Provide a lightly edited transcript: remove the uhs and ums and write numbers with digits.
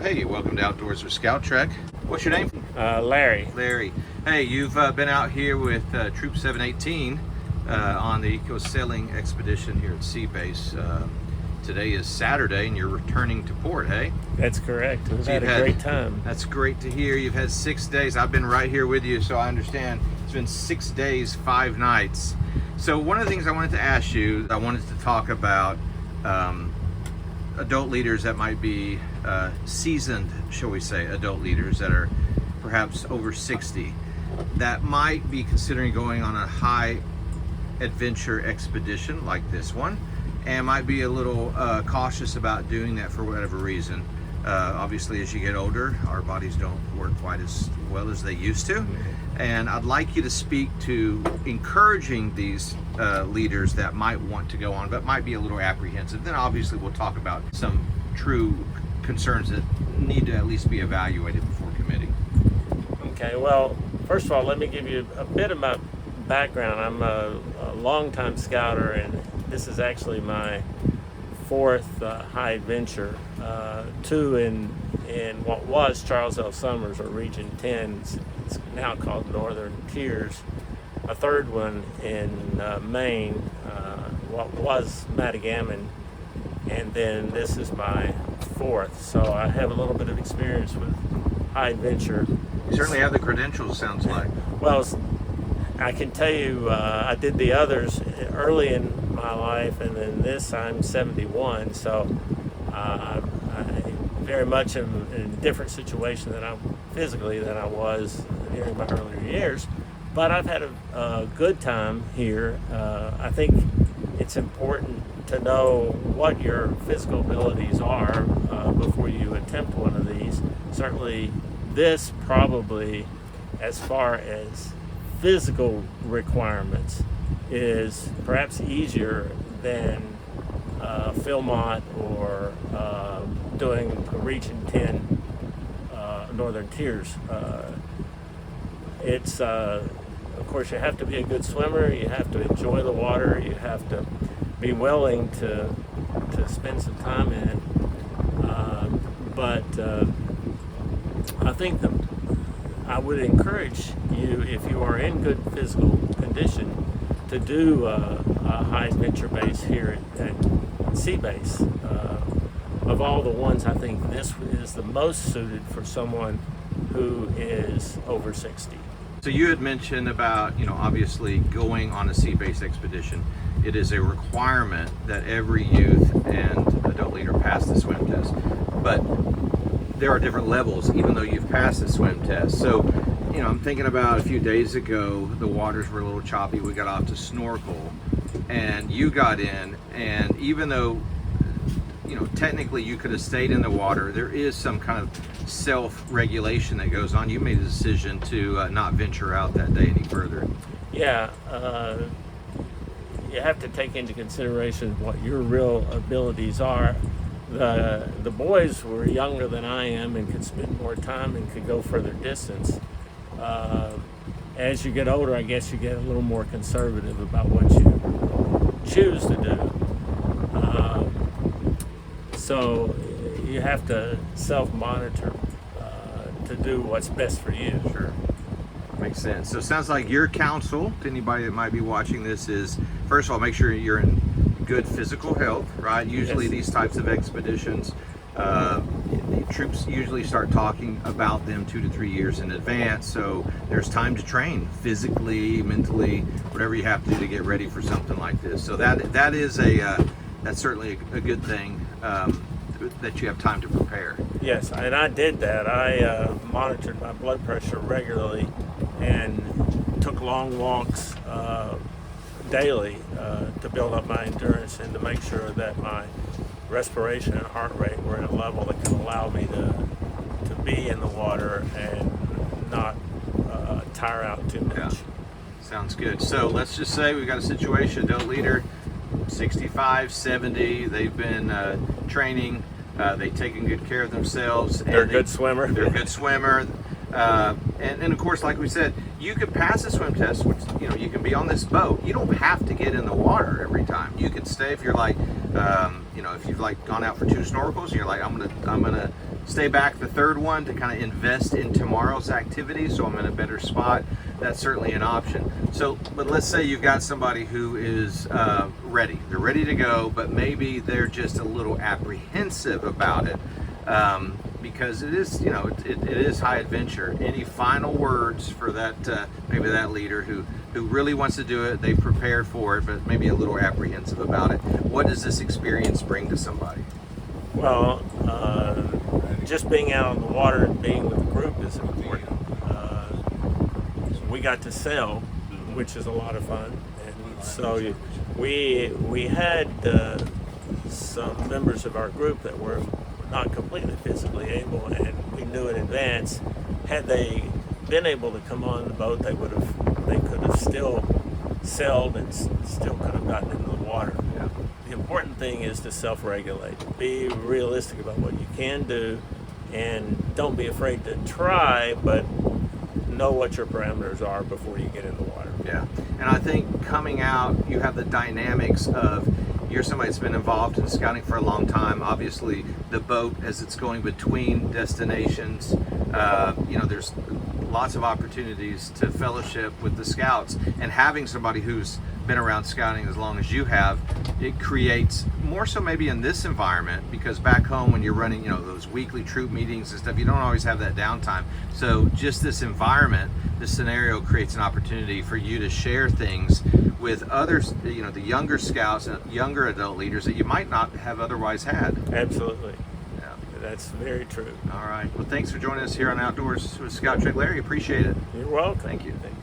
Hey, welcome to Outdoors with Scout Trek. What's your name? Larry. Larry. Hey, you've been out here with Troop 718 on the 𝐤𝐸𝐴𝐈 expedition here at Sea Base. Today is Saturday and you're returning to port, hey? That's correct. We've had a great time. That's great to hear. You've had 6 days. I've been right here with you, so I understand. It's been 6 days, 5 nights. So one of the things I wanted to ask you, I wanted to talk about adult leaders that might be seasoned, shall we say, adult leaders that are perhaps over 60 that might be considering going on a high adventure expedition like this one and might be a little cautious about doing that for whatever reason. Obviously, as you get older, our bodies don't work quite as well as they used to. And I'd like you to speak to encouraging these leaders that might want to go on, but might be a little apprehensive. Then obviously we'll talk about some true concerns that need to at least be evaluated before committing. Okay, well, first of all, let me give you a bit of my background. I'm a longtime scouter, and this is actually my 4th high adventure. 2 in what was Charles L. Summers, or Region 10. It's now called Northern Tiers. A 3rd one in Maine, what was Matagamon, and then this is my 4th. So I have a little bit of experience with high adventure. You certainly have the credentials, sounds like. Well, I can tell you, I did the others early in my life, and then this I'm 71, so I very much am in a different situation than physically than I was during my earlier years. But I've had a good time here. I think it's important to know what your physical abilities are before you attempt one of these. Certainly this probably, as far as physical requirements, is perhaps easier than Philmont or doing Region 10 Northern Tiers. It's of course, you have to be a good swimmer, you have to enjoy the water, you have to be willing to spend some time in it. But I think I would encourage you, if you are in good physical condition, to do a high adventure base here at Sea Base. Of all the ones, I think this is the most suited for someone who is over 60. So you had mentioned about, obviously going on a Sea Base expedition. It is a requirement that every youth and adult leader pass the swim test. But there are different levels, even though you've passed the swim test. So, I'm thinking about a few days ago, the waters were a little choppy. We got off to snorkel, and you got in, and even though technically you could have stayed in the water, there is some kind of self-regulation that goes on. You made a decision to not venture out that day any further. Yeah, you have to take into consideration what your real abilities are. The boys were younger than I am and could spend more time and could go further distance. As you get older, I guess you get a little more conservative about what you choose to do. So you have to self-monitor to do what's best for you. Sure. Makes sense. So it sounds like your counsel to anybody that might be watching this is, first of all, make sure you're in good physical health, right? Usually these types of expeditions, the troops usually start talking about them 2 to 3 years in advance. So there's time to train physically, mentally, whatever you have to do to get ready for something like this. So that is that's certainly a good thing, that you have time to prepare. Yes, and I did that. I monitored my blood pressure regularly and took long walks daily to build up my endurance and to make sure that my respiration and heart rate were at a level that can allow me to be in the water and not tire out too much. Yeah. Sounds good. So let's just say we've got a situation, adult leader, 65, 70, they've been training, they've taken good care of themselves. They're a good swimmer. They're a good swimmer. And of course, like we said, you could pass the swim test, which, you can be on this boat. You don't have to get in the water every time. You could stay if you're like, if you've like gone out for 2 snorkels and you're like, I'm gonna stay back the third one to kind of invest in tomorrow's activity, so I'm in a better spot, that's certainly an option. So, but let's say you've got somebody who is ready. They're ready to go, but maybe they're just a little apprehensive about it. Because it is, you know, it is high adventure. Any final words for that, maybe that leader who really wants to do it, they've prepared for it, but maybe a little apprehensive about it? What does this experience bring to somebody? Well, just being out on the water and being with the group is important. We got to sail, which is a lot of fun, and so we had some members of our group that were not completely physically able, and we knew in advance, had they been able to come on the boat, they could have still sailed and still could have gotten into the water. Yeah. The important thing is to self-regulate. Be realistic about what you can do, and don't be afraid to try, but know what your parameters are before you get in the water. Yeah, and I think coming out, you have the dynamics of, you're somebody that's been involved in scouting for a long time. Obviously, the boat, as it's going between destinations, you know, there's lots of opportunities to fellowship with the scouts, and having somebody who's been around scouting as long as you have, it creates more so maybe in this environment, because back home when you're running, you know, those weekly troop meetings and stuff, you don't always have that downtime. So just this environment, this scenario creates an opportunity for you to share things with others, you know, the younger scouts and younger adult leaders that you might not have otherwise had. Absolutely. Yeah. That's very true. All right. Well, thanks for joining us here on Outdoors with Scout Trick. Larry, appreciate it. You're welcome. Thank you. Thank you.